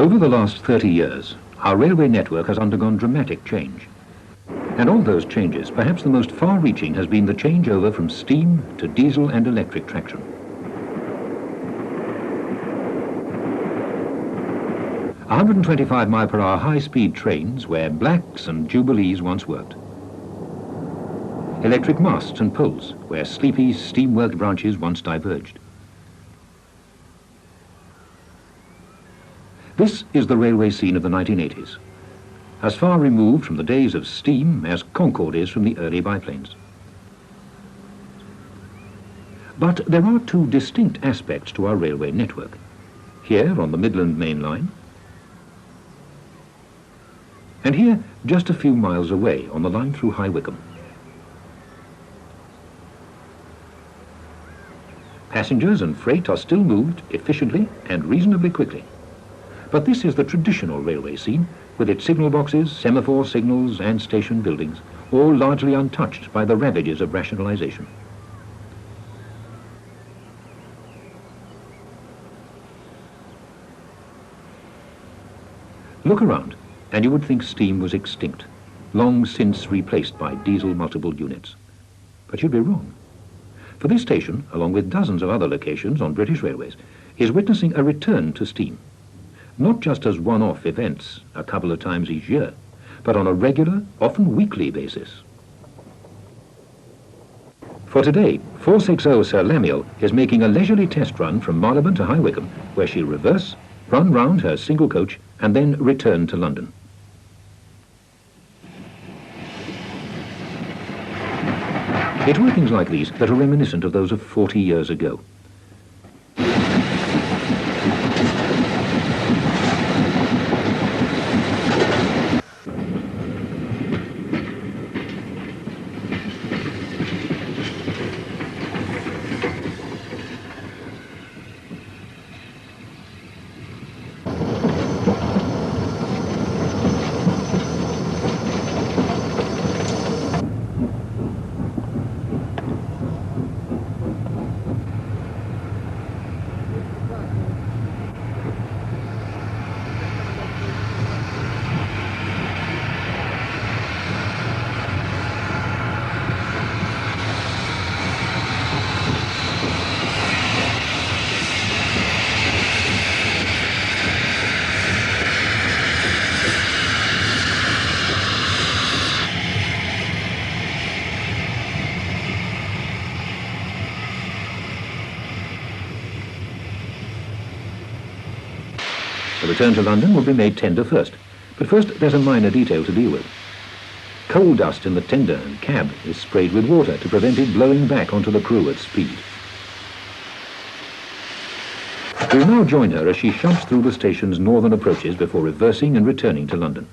Over the last 30 years, our railway network has undergone dramatic change. And of those changes, perhaps the most far-reaching has been the changeover from steam to diesel and electric traction. A 125-mile-per-hour high-speed trains where Blacks and Jubilees once worked. Electric masts and poles where sleepy steam-worked branches once diverged. This is the railway scene of the 1980s, as far removed from the days of steam as Concorde is from the early biplanes. But there are two distinct aspects to our railway network. Here on the Midland Main Line, and here just a few miles away on the line through High Wycombe. Passengers and freight are still moved efficiently and reasonably quickly. But this is the traditional railway scene, with its signal boxes, semaphore signals and station buildings, all largely untouched by the ravages of rationalization. Look around, and you would think steam was extinct, long since replaced by diesel multiple units. But you'd be wrong. For this station, along with dozens of other locations on British railways, is witnessing a return to steam. Not just as one-off events a couple of times each year, but on a regular, often weekly basis. For today, 460 Sir Lamiel is making a leisurely test run from Marylebone to High Wycombe, where she'll reverse, run round her single coach, and then return to London. It's workings like these that are reminiscent of those of 40 years ago. The return to London will be made tender first, but first there's a minor detail to deal with. Coal dust in the tender and cab is sprayed with water to prevent it blowing back onto the crew at speed. We'll now join her as she shoves through the station's northern approaches before reversing and returning to London.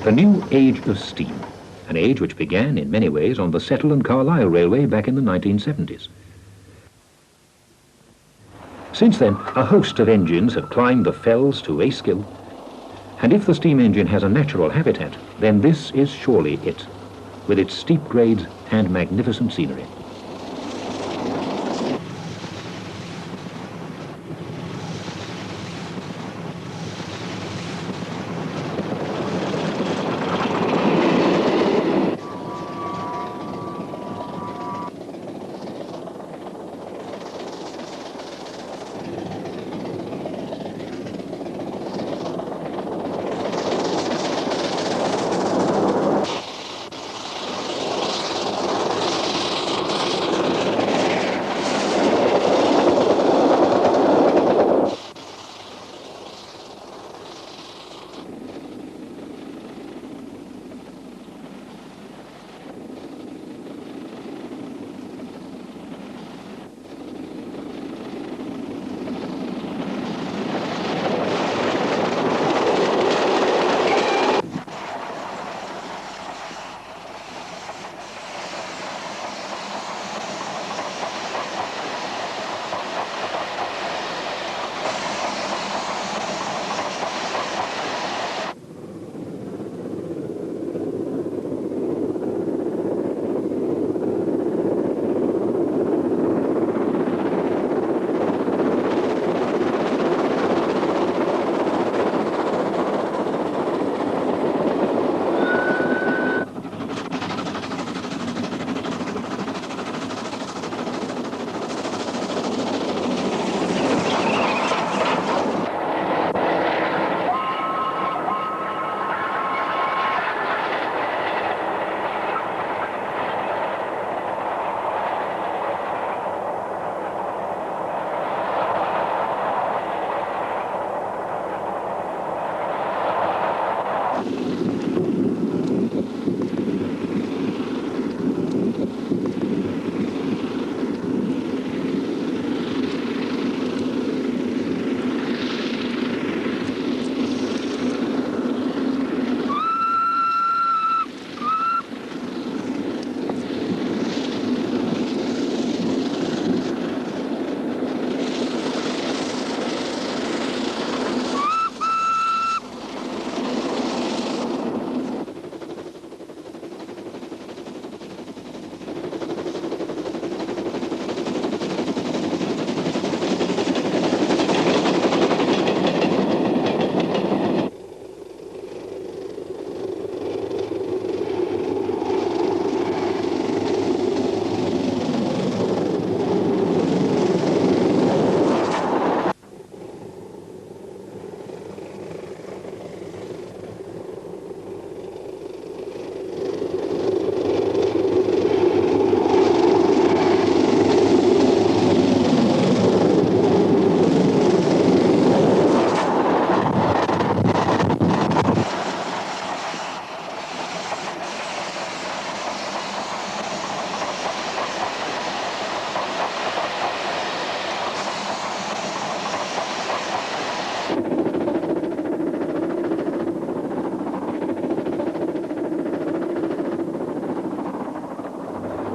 The new age of steam, an age which began in many ways on the Settle and Carlisle Railway back in the 1970s. Since then, a host of engines have climbed the fells to Askill, and if the steam engine has a natural habitat, then this is surely it, with its steep grades and magnificent scenery.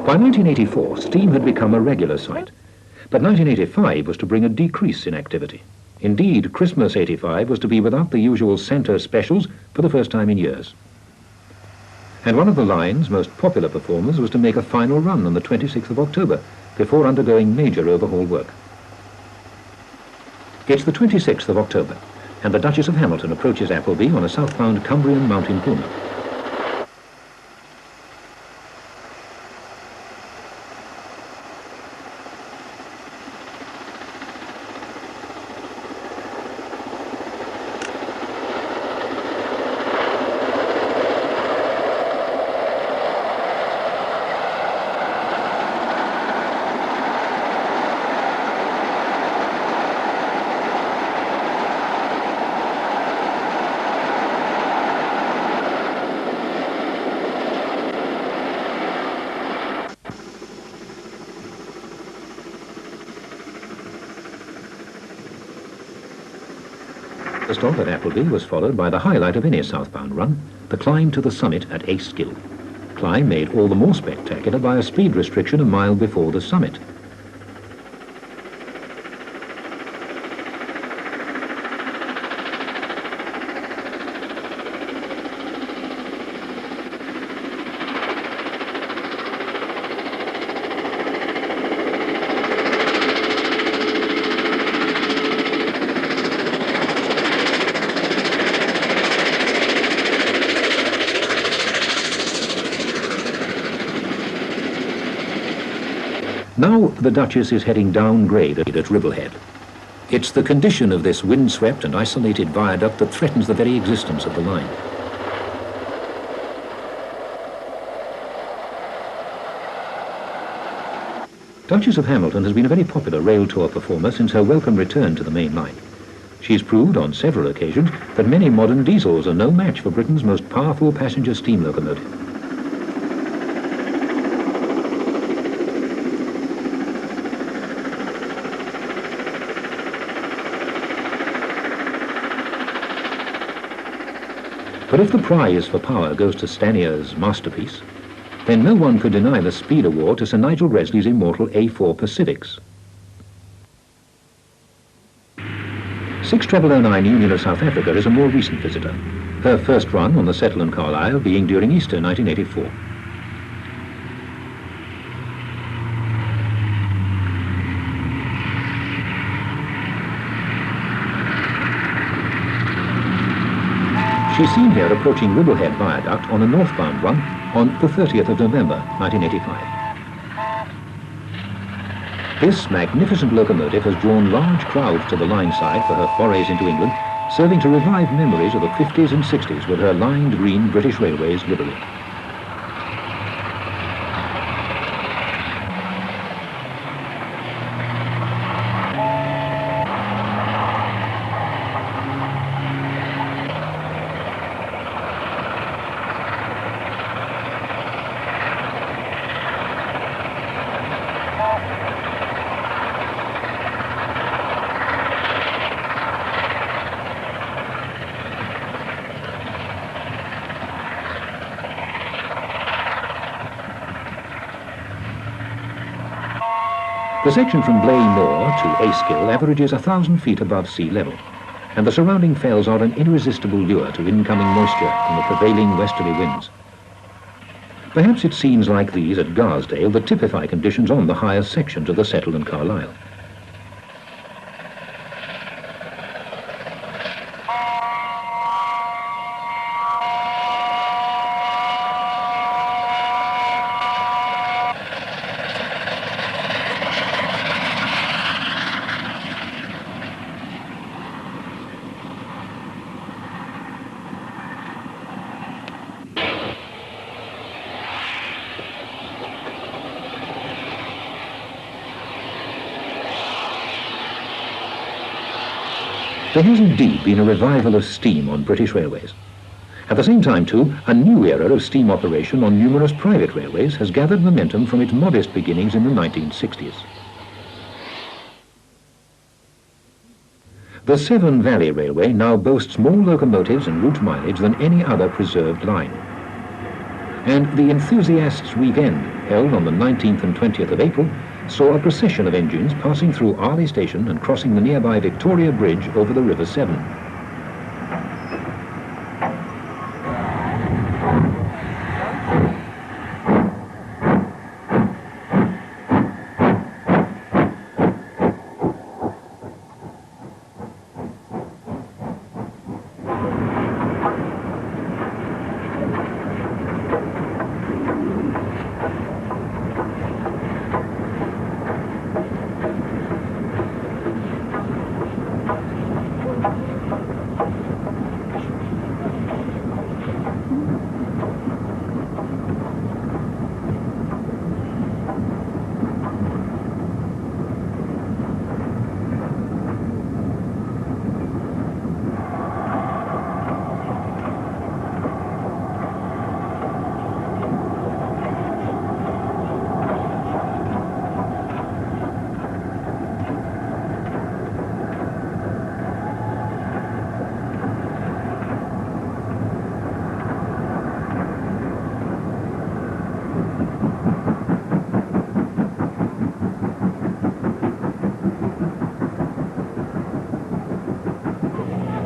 By 1984, steam had become a regular sight, but 1985 was to bring a decrease in activity. Indeed, Christmas '85 was to be without the usual Santa specials for the first time in years. And one of the line's most popular performers was to make a final run on the 26th of October before undergoing major overhaul work. It's the 26th of October, and the Duchess of Hamilton approaches Appleby on a southbound Cumbrian mountain puma. The stop at Appleby was followed by the highlight of any southbound run, the climb to the summit at Aysgill. Climb made all the more spectacular by a speed restriction a mile before the summit. Now the Duchess is heading downgrade at Ribblehead. It's the condition of this windswept and isolated viaduct that threatens the very existence of the line. Duchess of Hamilton has been a very popular rail tour performer since her welcome return to the main line. She's proved on several occasions that many modern diesels are no match for Britain's most powerful passenger steam locomotive. But if the prize for power goes to Stanier's masterpiece, then no one could deny the speed award to Sir Nigel Gresley's immortal A4 Pacifics. 60009 Union of South Africa is a more recent visitor, her first run on the Settle and Carlisle being during Easter 1984. She's seen here approaching Ribblehead Viaduct on a northbound run on the 30th of November 1985. This magnificent locomotive has drawn large crowds to the line side for her forays into England, serving to revive memories of the 50s and 60s with her lined green British Railways livery. The section from Blay Moor to Aysgill averages 1,000 feet above sea level, and the surrounding fells are an irresistible lure to incoming moisture from the prevailing westerly winds. Perhaps it's scenes like these at Garsdale that typify conditions on the higher sections of the Settle and Carlisle. There has indeed been a revival of steam on British railways. At the same time, too, a new era of steam operation on numerous private railways has gathered momentum from its modest beginnings in the 1960s. The Severn Valley Railway now boasts more locomotives and route mileage than any other preserved line. And the Enthusiasts' Weekend, held on the 19th and 20th of April, saw a procession of engines passing through Arley Station and crossing the nearby Victoria Bridge over the River Severn.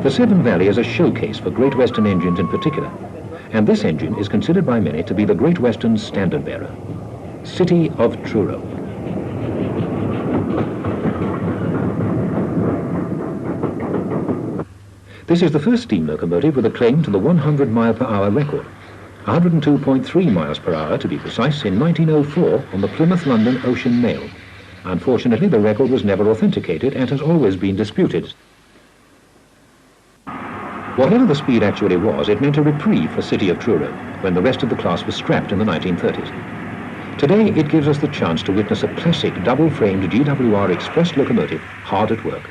The Severn Valley is a showcase for Great Western engines in particular, and this engine is considered by many to be the Great Western's standard bearer. City of Truro. This is the first steam locomotive with a claim to the 100-mile-per-hour record, 102.3 miles per hour to be precise, in 1904 on the Plymouth-London Ocean Mail. Unfortunately, the record was never authenticated and has always been disputed. Whatever the speed actually was, it meant a reprieve for City of Truro when the rest of the class was scrapped in the 1930s. Today, it gives us the chance to witness a classic double-framed GWR express locomotive hard at work.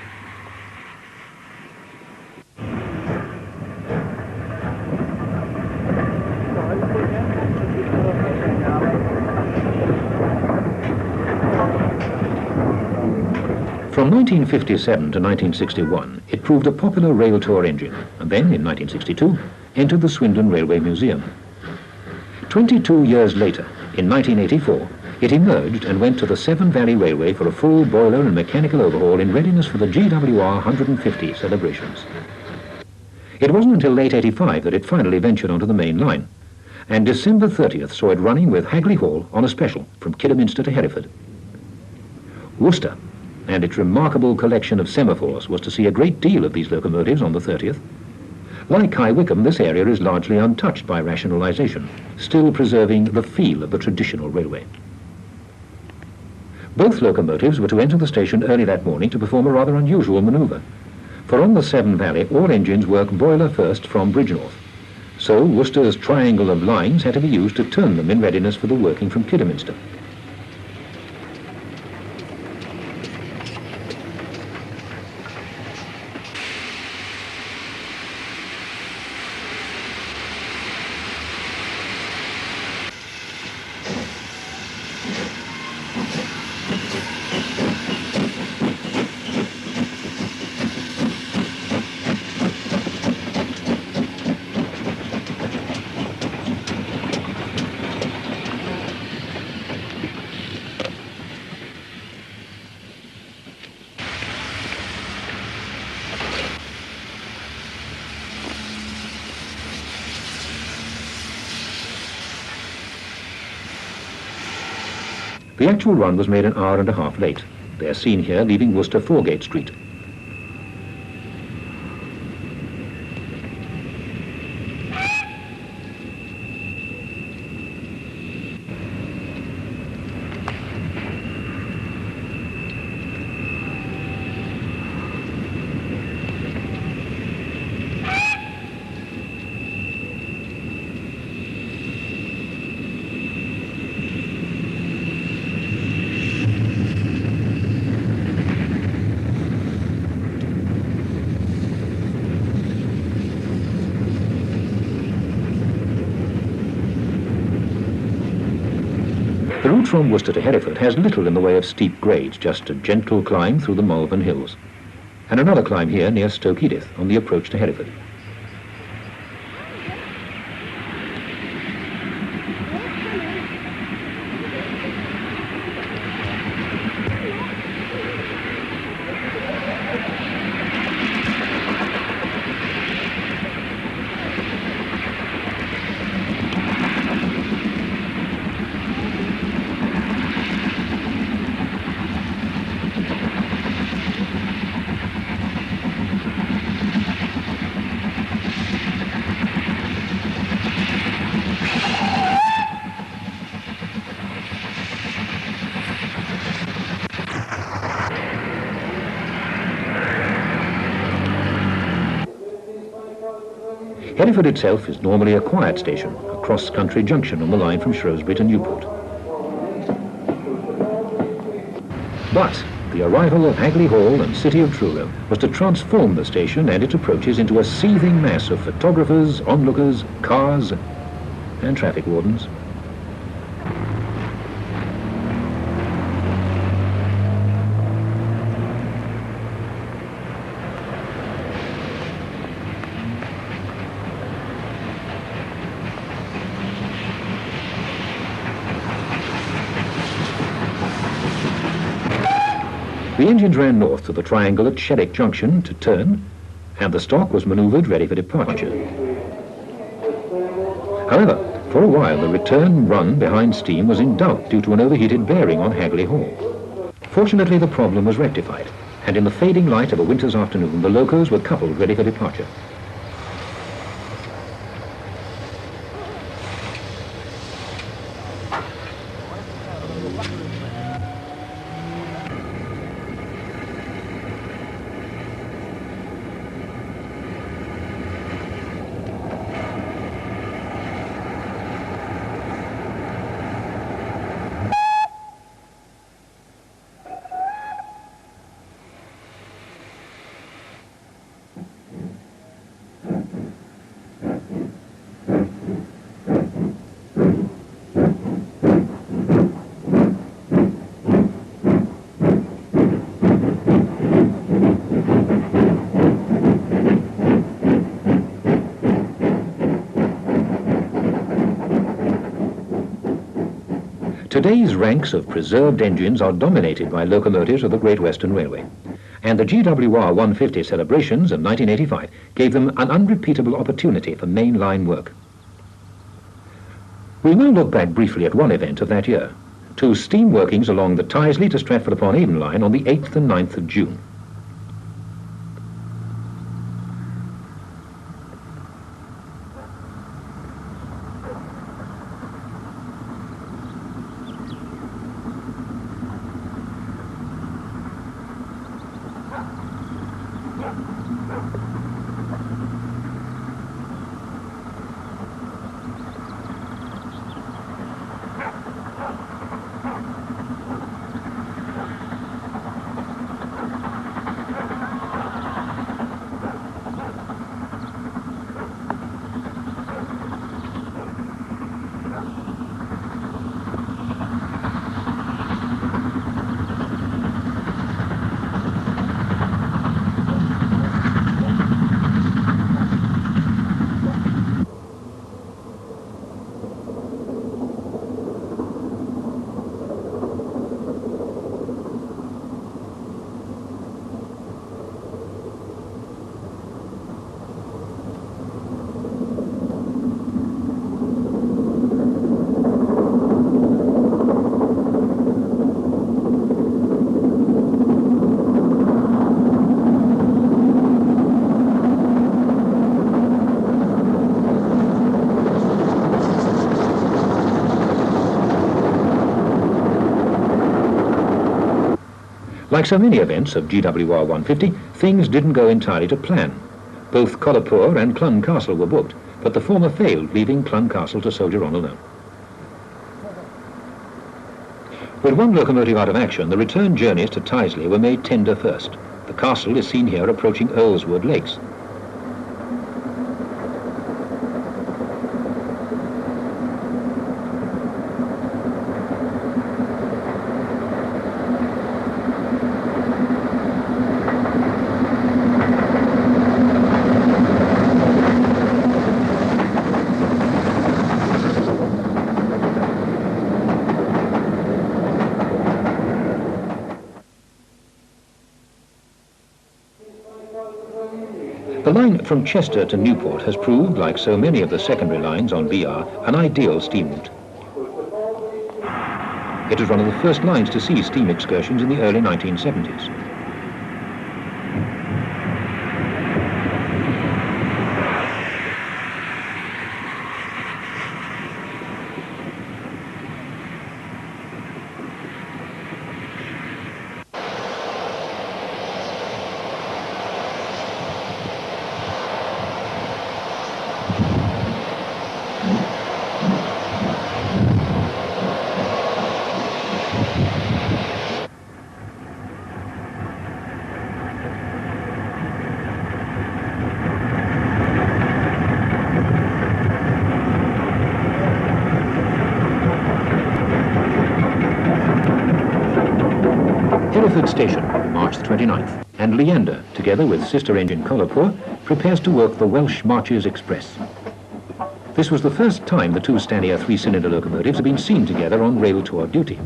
From 1957 to 1961, it proved a popular rail tour engine, and then, in 1962, entered the Swindon Railway Museum. 22 years later, in 1984, it emerged and went to the Severn Valley Railway for a full boiler and mechanical overhaul in readiness for the GWR 150 celebrations. It wasn't until late 85 that it finally ventured onto the main line, and December 30th saw it running with Hagley Hall on a special from Kidderminster to Hereford. Worcester and its remarkable collection of semaphores was to see a great deal of these locomotives on the 30th. Like High Wycombe, this area is largely untouched by rationalisation, still preserving the feel of the traditional railway. Both locomotives were to enter the station early that morning to perform a rather unusual manoeuvre, for on the Severn Valley all engines work boiler first from Bridgnorth, so Worcester's triangle of lines had to be used to turn them in readiness for the working from Kidderminster. The actual run was made an hour and a half late. They are seen here leaving Worcester Foregate Street. The route from Worcester to Hereford has little in the way of steep grades, just a gentle climb through the Malvern Hills, and another climb here near Stoke Edith on the approach to Hereford. Hereford itself is normally a quiet station, a cross-country junction on the line from Shrewsbury to Newport. But the arrival of Hagley Hall and City of Truro was to transform the station and its approaches into a seething mass of photographers, onlookers, cars, and traffic wardens. The engines ran north to the triangle at Sherwick Junction to turn, and the stock was manoeuvred ready for departure. However, for a while the return run behind steam was in doubt due to an overheated bearing on Hagley Hall. Fortunately, the problem was rectified, and in the fading light of a winter's afternoon, the locos were coupled ready for departure. Today's ranks of preserved engines are dominated by locomotives of the Great Western Railway, and the GWR 150 celebrations of 1985 gave them an unrepeatable opportunity for main-line work. We'll now look back briefly at one event of that year, to steam workings along the Tyseley to Stratford-upon-Avon line on the 8th and 9th of June. Like so many events of GWR 150, things didn't go entirely to plan. Both Collarpur and Clun Castle were booked, but the former failed, leaving Clun Castle to soldier on alone. With one locomotive out of action, the return journeys to Tyseley were made tender first. The castle is seen here approaching Earlswood Lakes. The line from Chester to Newport has proved, like so many of the secondary lines on BR, an ideal steam route. It was one of the first lines to see steam excursions in the early 1970s. Hereford Station, March the 29th, and Leander, together with sister engine Collarpur, prepares to work the Welsh Marches Express. This was the first time the two Stanier three-cylinder locomotives had been seen together on rail tour duty.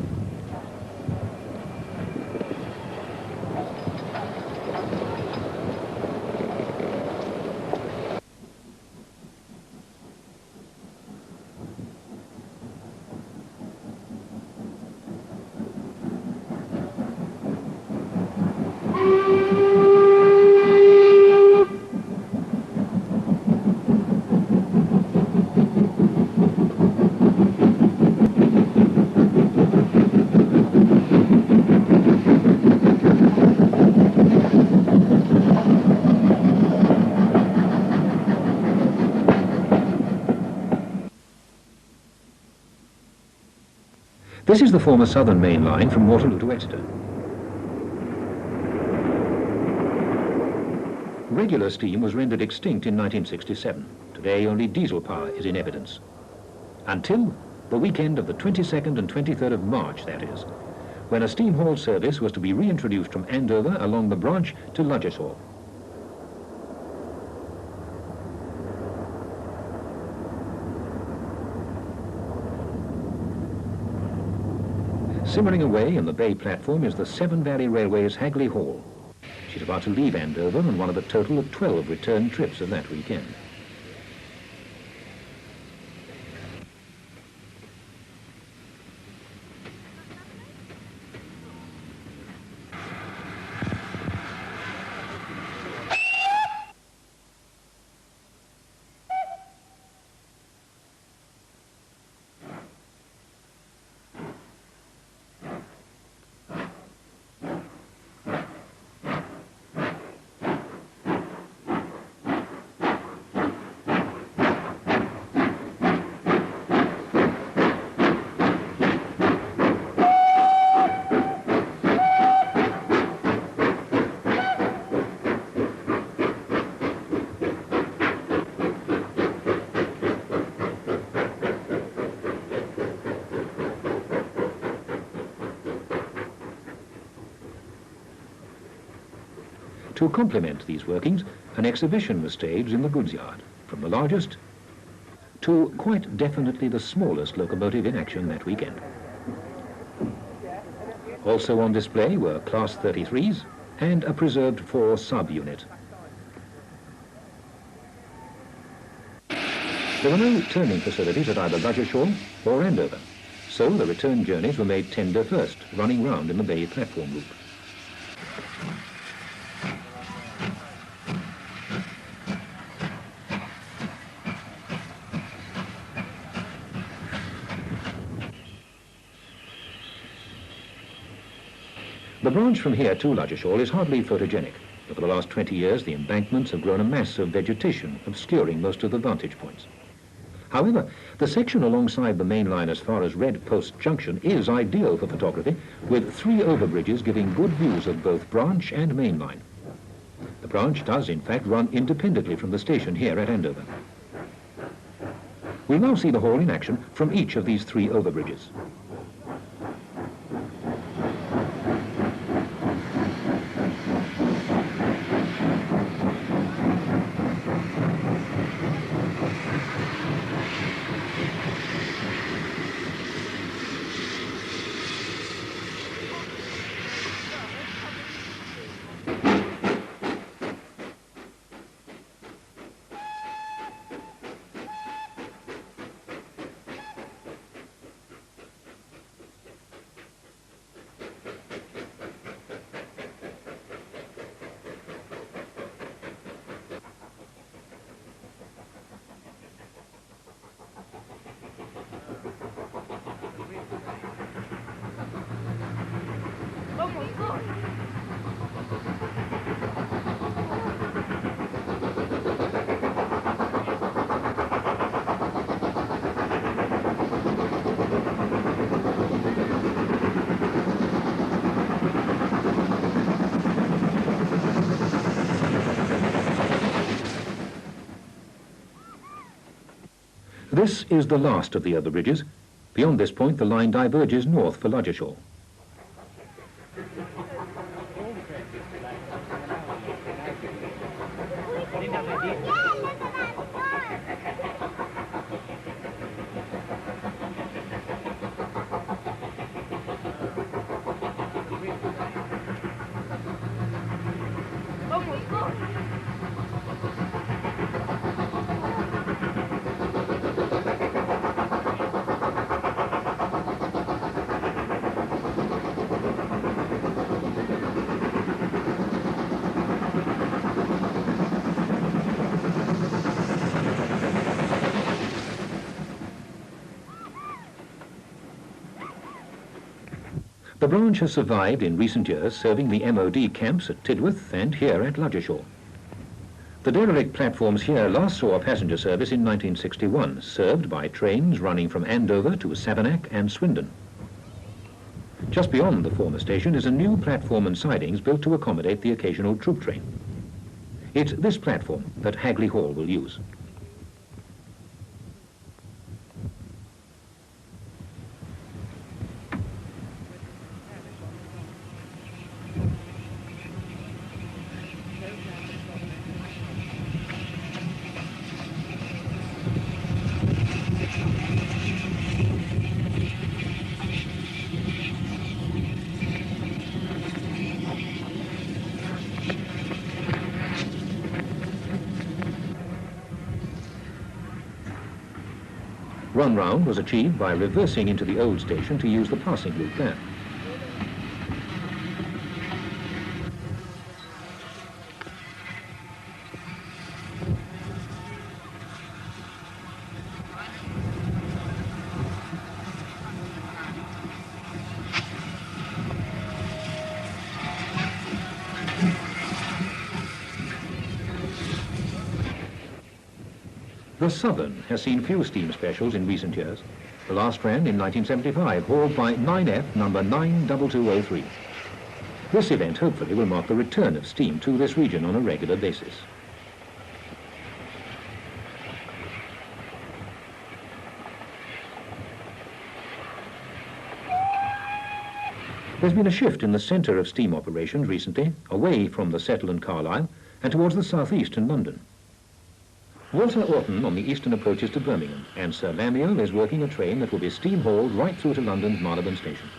This is the former Southern Main Line from Waterloo to Exeter. Regular steam was rendered extinct in 1967. Today only diesel power is in evidence. Until the weekend of the 22nd and 23rd of March, that is, when a steam haul service was to be reintroduced from Andover along the branch to Ludgershall. Simmering away in the bay platform is the Severn Valley Railway's Hagley Hall. She's about to leave Andover on one of a total of 12 return trips of that weekend. To complement these workings, an exhibition was staged in the goods yard, from the largest to quite definitely the smallest locomotive in action that weekend. Also on display were Class 33s and a preserved 4 sub-unit. There were no turning facilities at either Ludgershall or Andover, so the return journeys were made tender first, running round in the bay platform loop. The branch from here to Ludgershall is hardly photogenic, but for the last 20 years the embankments have grown a mass of vegetation, obscuring most of the vantage points. However, the section alongside the main line as far as Red Post Junction is ideal for photography, with 3 overbridges giving good views of both branch and main line. The branch does in fact run independently from the station here at Andover. We'll now see the hall in action from each of these 3 overbridges. This is the last of the overbridges. Beyond this point, the line diverges north for Ludgershall. The branch has survived in recent years, serving the MOD camps at Tidworth and here at Ludgershall. The derelict platforms here last saw a passenger service in 1961, served by trains running from Andover to Savernake and Swindon. Just beyond the former station is a new platform and sidings built to accommodate the occasional troop train. It's this platform that Hagley Hall will use. Run round was achieved by reversing into the old station to use the passing loop there. The Southern has seen few steam specials in recent years. The last ran in 1975, hauled by 9F number 92203. This event hopefully will mark the return of steam to this region on a regular basis. There's been a shift in the centre of steam operations recently, away from the Settle and Carlisle and towards the southeast and London. Walter Orton on the eastern approaches to Birmingham, and Sir Lamiel is working a train that will be steam-hauled right through to London's Marylebone Station.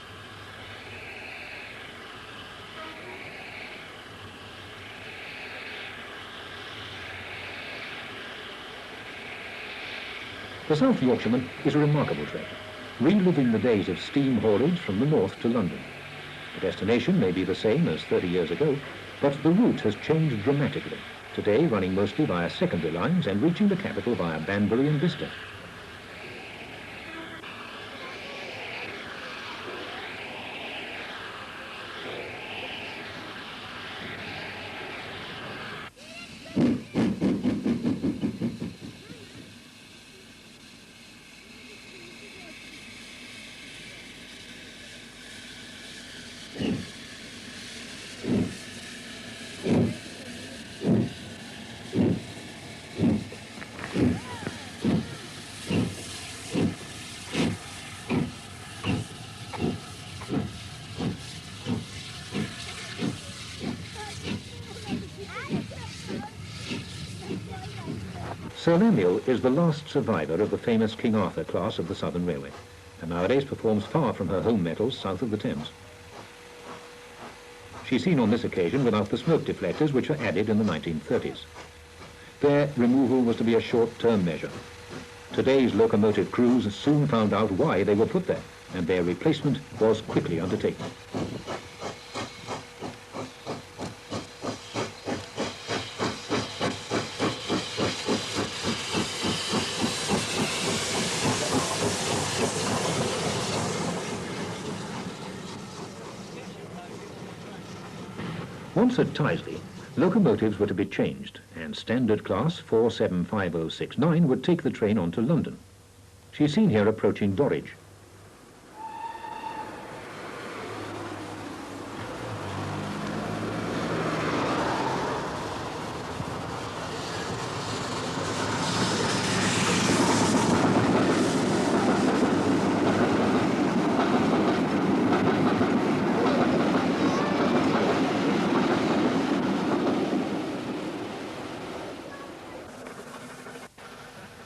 The South Yorkshireman is a remarkable train, reliving the days of steam haulage from the north to London. The destination may be the same as 30 years ago, but the route has changed dramatically, today running mostly via secondary lines and reaching the capital via Banbury and Bicester. Sir Lamiel is the last survivor of the famous King Arthur class of the Southern Railway, and nowadays performs far from her home metals south of the Thames. She's seen on this occasion without the smoke deflectors which were added in the 1930s. Their removal was to be a short-term measure. Today's locomotive crews soon found out why they were put there, and their replacement was quickly undertaken. Once at Tyseley, locomotives were to be changed, and standard class 475069 would take the train on to London. She's seen here approaching Dorridge.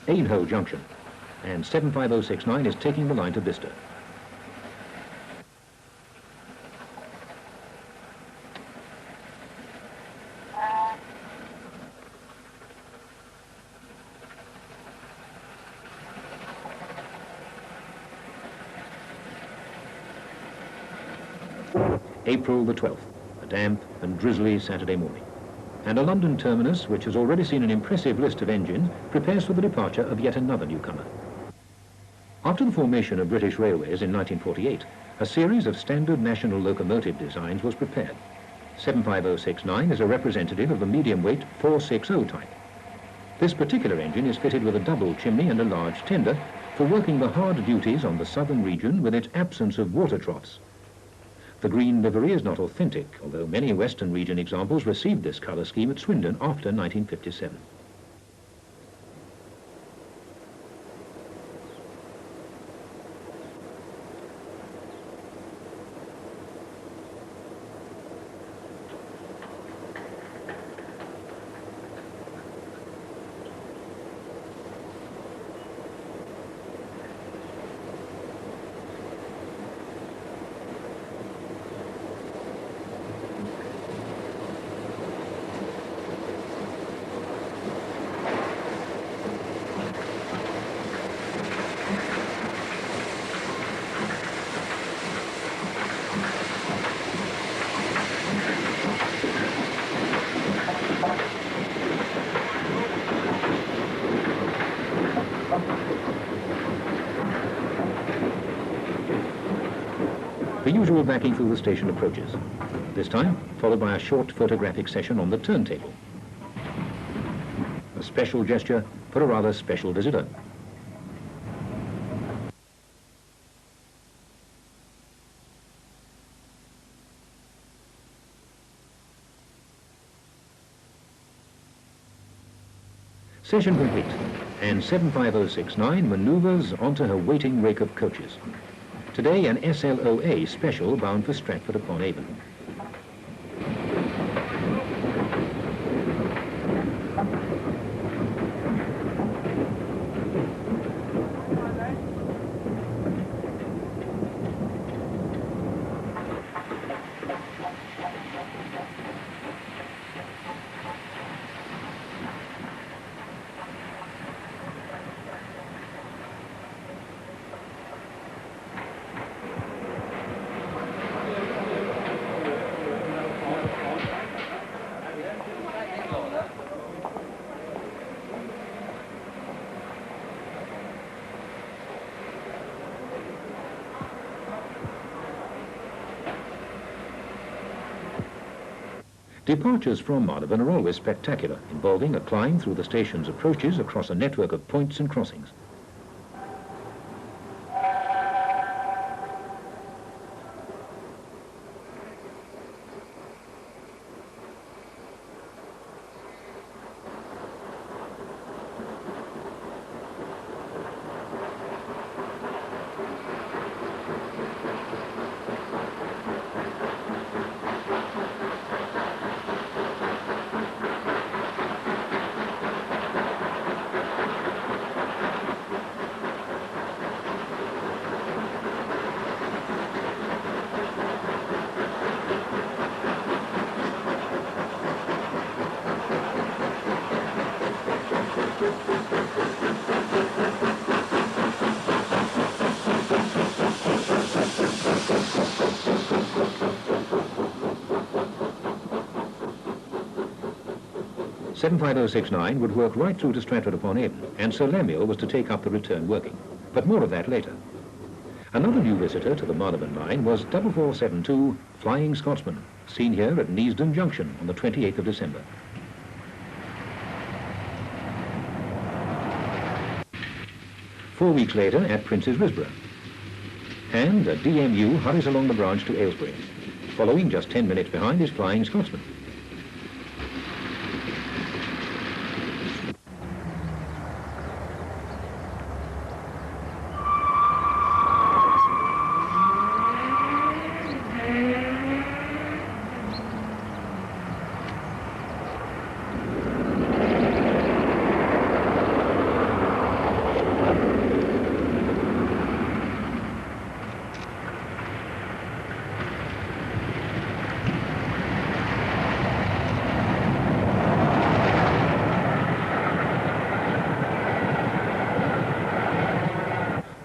Ainhoe Junction, and 75069 is taking the line to Bicester. April the 12th, a damp and drizzly Saturday morning. And a London terminus, which has already seen an impressive list of engines, prepares for the departure of yet another newcomer. After the formation of British Railways in 1948, a series of standard national locomotive designs was prepared. 75069 is a representative of the medium-weight 460 type. This particular engine is fitted with a double chimney and a large tender for working the hard duties on the southern region with its absence of water troughs. The green livery is not authentic, although many Western region examples received this colour scheme at Swindon after 1957. The usual backing through the station approaches, this time followed by a short photographic session on the turntable. A special gesture for a rather special visitor. Session complete, and 75069 manoeuvres onto her waiting rake of coaches. Today, an SLOA special bound for Stratford-upon-Avon. Departures from Marylebone are always spectacular, involving a climb through the station's approaches across a network of points and crossings. "75069 would work right through to Stratford-upon-Avon, and Sir Lemuel was to take up the return working. But more of that later. Another new visitor to the Marylebone line was 4472 Flying Scotsman, seen here at Neasden Junction on the 28th of December. Four weeks later at Prince's Risborough. And a DMU hurries along the branch to Aylesbury. Following just 10 minutes behind is Flying Scotsman.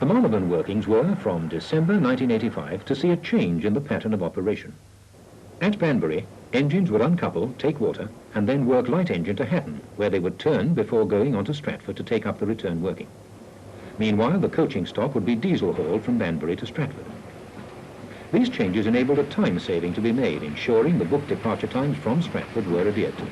The Marylebone workings were, from December 1985, to see a change in the pattern of operation. At Banbury, engines would uncouple, take water, and then work light engine to Hatton, where they would turn before going on to Stratford to take up the return working. Meanwhile, the coaching stock would be diesel hauled from Banbury to Stratford. These changes enabled a time saving to be made, ensuring the booked departure times from Stratford were adhered to.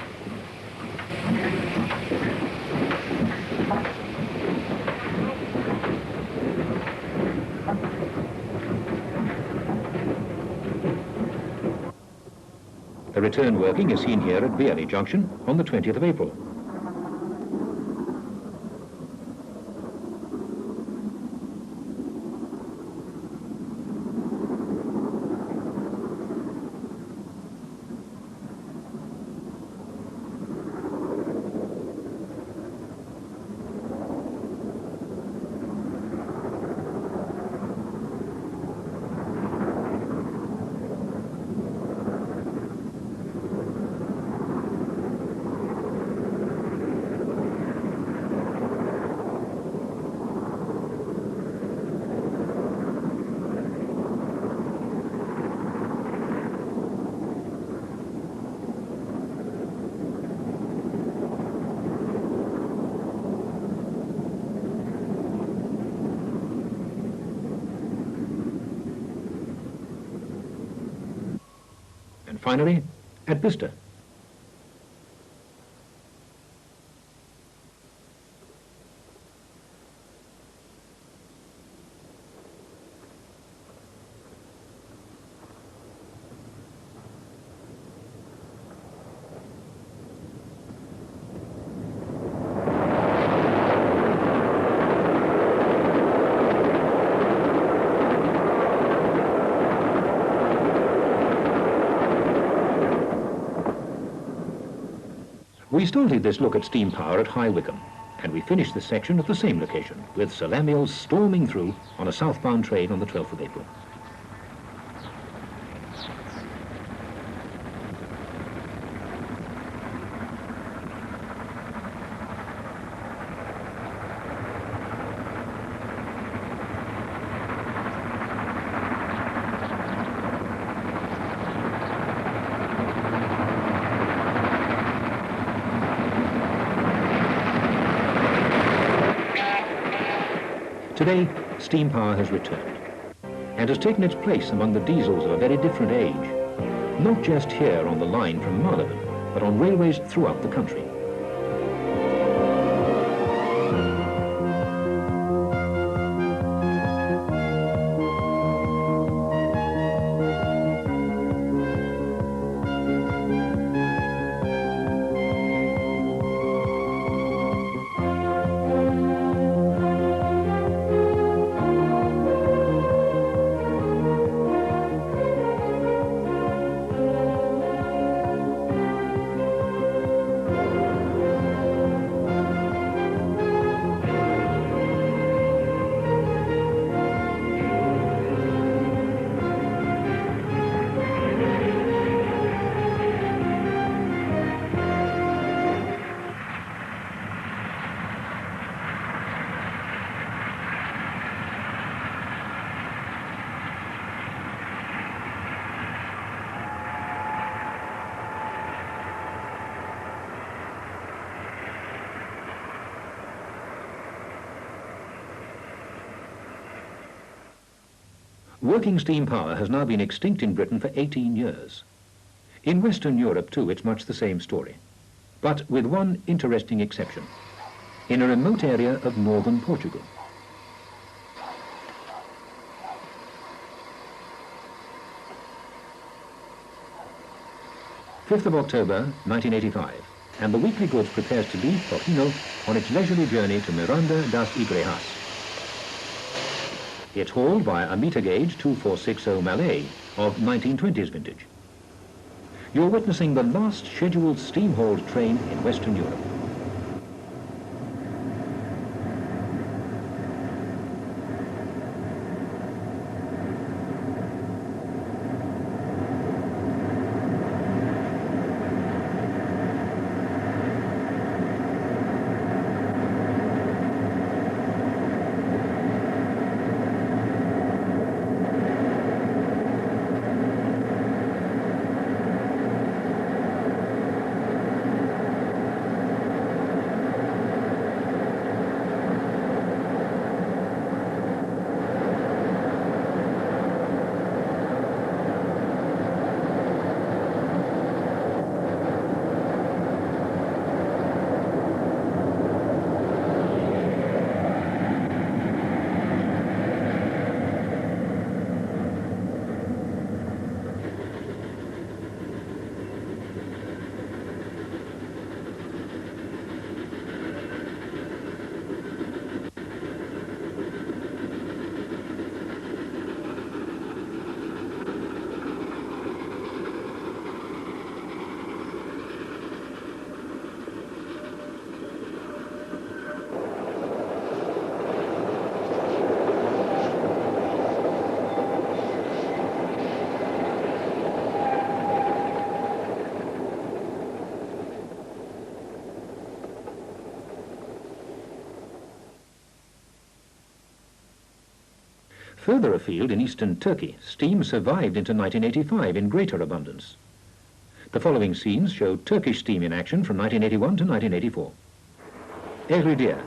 The return working is seen here at Bearley Junction on the 20th of April. And finally, at Bicester. We started this look at steam power at High Wycombe, and we finished this section at the same location, with Sir Lemuel storming through on a southbound train on the 12th of April. Today, steam power has returned and has taken its place among the diesels of a very different age, not just here on the line from Marylebone, but on railways throughout the country. Working steam power has now been extinct in Britain for 18 years. In Western Europe, too, it's much the same story, but with one interesting exception. In a remote area of northern Portugal. "5th of October, 1985, and the weekly goods prepares to leave Portino on its leisurely journey to Miranda das Igrejas. It's hauled by a meter gauge 2460 Malay of 1920s vintage. You're witnessing the last scheduled steam-hauled train in Western Europe. Further afield in eastern Turkey, steam survived into 1985 in greater abundance. The following scenes show Turkish steam in action from 1981 to 1984. Eridir,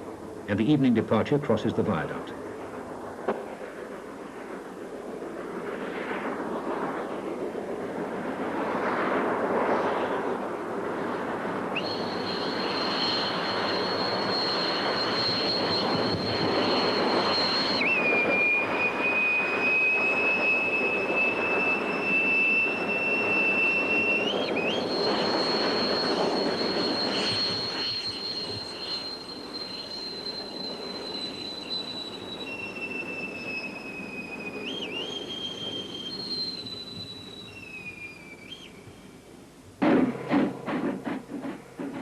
and the evening departure crosses the viaduct.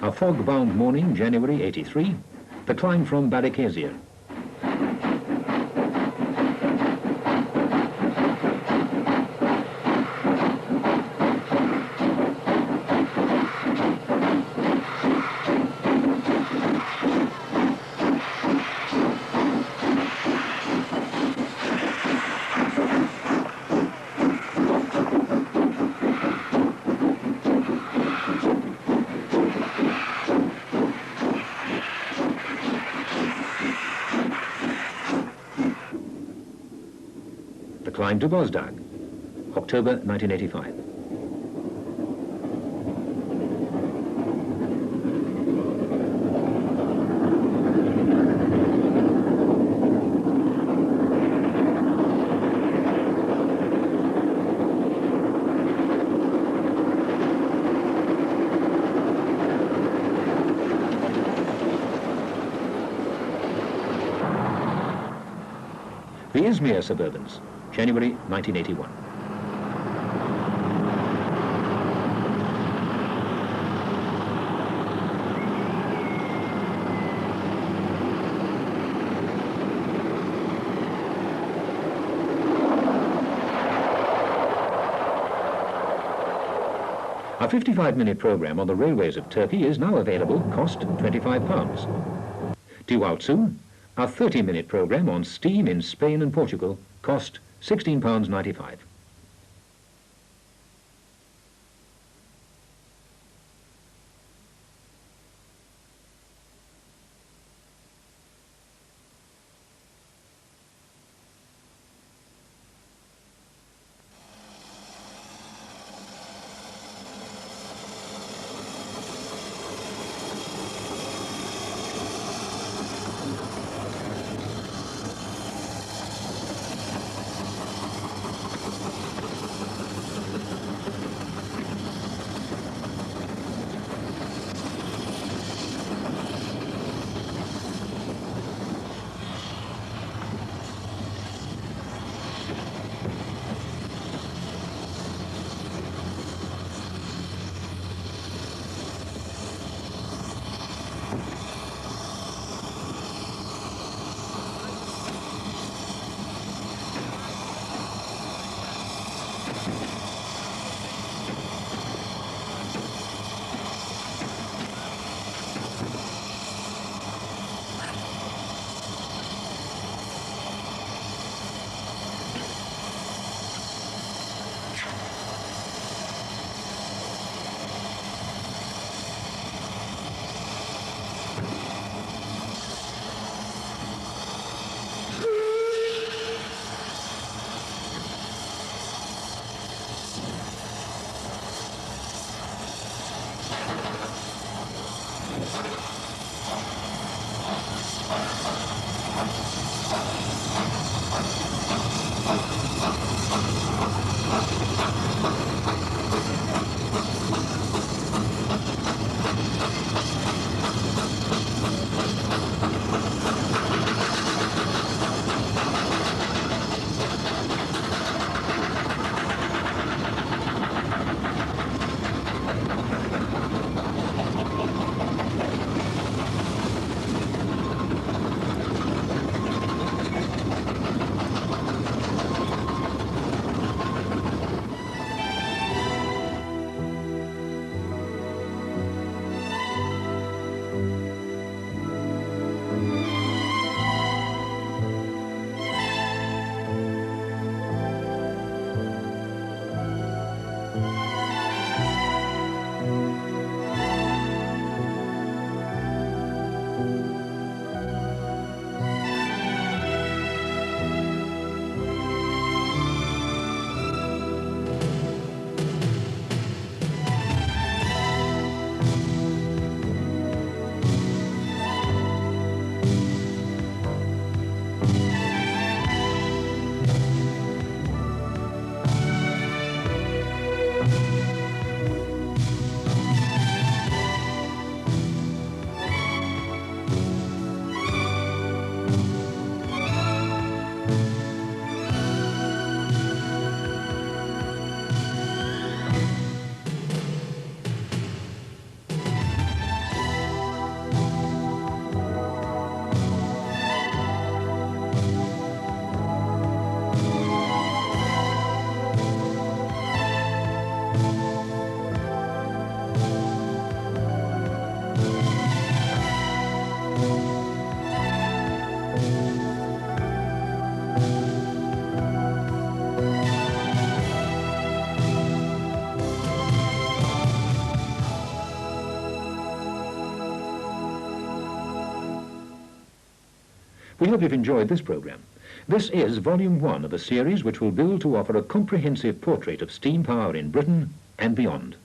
A fog-bound morning, January 83, the climb from Balıkesir. The climb to Bozdag, October 1985. The Izmir Suburbans, January 1981. A 55-minute program on the railways of Turkey is now available, cost £25. Due out soon, a 30-minute program on steam in Spain and Portugal, cost £16.95. We hope you've enjoyed this programme. This is Volume 1 of a series which will build to offer a comprehensive portrait of steam power in Britain and beyond.